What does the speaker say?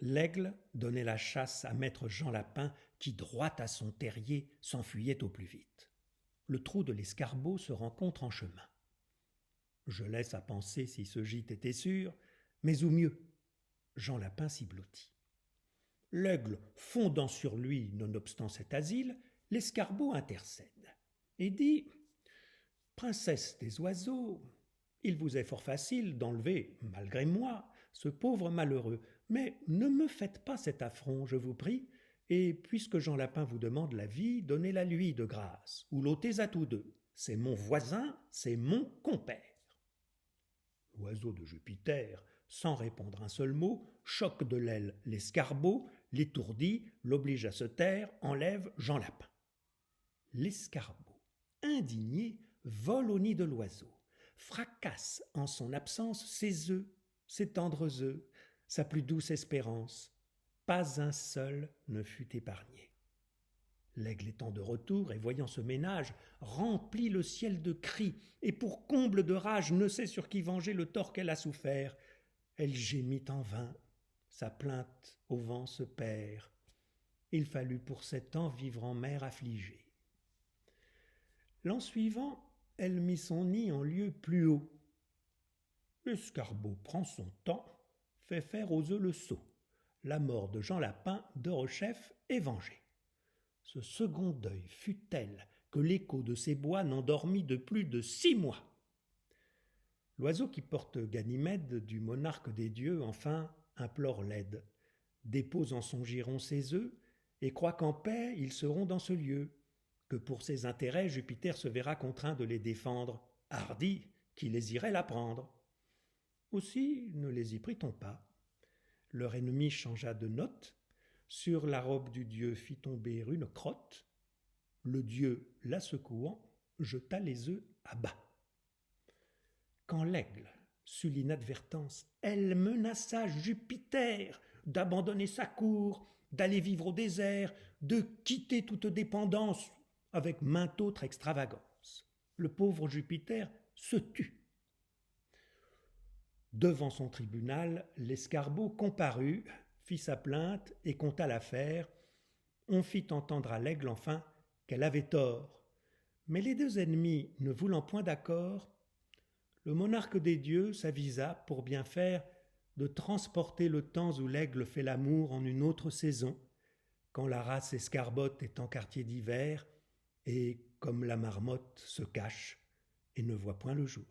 L'aigle donnait la chasse à maître Jean Lapin qui, droit à son terrier, s'enfuyait au plus vite. Le trou de l'escarbeau se rencontre en chemin. Je laisse à penser si ce gîte était sûr, mais ou mieux, Jean Lapin s'y blottit. L'aigle fondant sur lui, nonobstant cet asile, l'escarbeau intercède et dit « Princesse des oiseaux, il vous est fort facile d'enlever, malgré moi, ce pauvre malheureux, mais ne me faites pas cet affront, je vous prie, et puisque Jean Lapin vous demande la vie, donnez-la lui de grâce, ou l'ôtez à tous deux. C'est mon voisin, c'est mon compère. » L'oiseau de Jupiter, sans répondre un seul mot, choque de l'aile l'escarbeau, l'étourdit, l'oblige à se taire, enlève Jean Lapin. L'escarbeau, indigné, vole au nid de l'oiseau, fracasse en son absence ses œufs, ses tendres œufs, sa plus douce espérance. Pas un seul ne fut épargné. L'aigle étant de retour et voyant ce ménage, remplit le ciel de cris, et pour comble de rage ne sait sur qui venger le tort qu'elle a souffert. Elle gémit en vain, sa plainte au vent se perd. Il fallut pour 7 ans vivre en mer affligée. L'an suivant, elle mit son nid en lieu plus haut. L'escarbeau prend son temps, fait faire aux œufs le saut. La mort de Jean Lapin, d'Eurochef, est vengée. Ce second deuil fut tel que l'écho de ces bois n'endormit de plus de 6 mois. L'oiseau qui porte Ganymède du monarque des dieux, enfin, implore l'aide, dépose en son giron ses œufs, et croit qu'en paix ils seront dans ce lieu, que pour ses intérêts Jupiter se verra contraint de les défendre, hardi qui les irait la prendre. Aussi ne les y prit-on pas. Leur ennemi changea de note, sur la robe du dieu fit tomber une crotte, le dieu, la secouant, jeta les œufs à bas. Quand l'aigle sut l'inadvertance, elle menaça Jupiter d'abandonner sa cour, d'aller vivre au désert, de quitter toute dépendance, avec mainte autre extravagance. Le pauvre Jupiter se tut. Devant son tribunal, l'escarbeau comparut, fit sa plainte et conta l'affaire. On fit entendre à l'aigle enfin qu'elle avait tort. Mais les deux ennemis ne voulant point d'accord, le monarque des dieux s'avisa, pour bien faire, de transporter le temps où l'aigle fait l'amour en une autre saison, quand la race escarbotte est en quartier d'hiver, et comme la marmotte se cache et ne voit point le jour.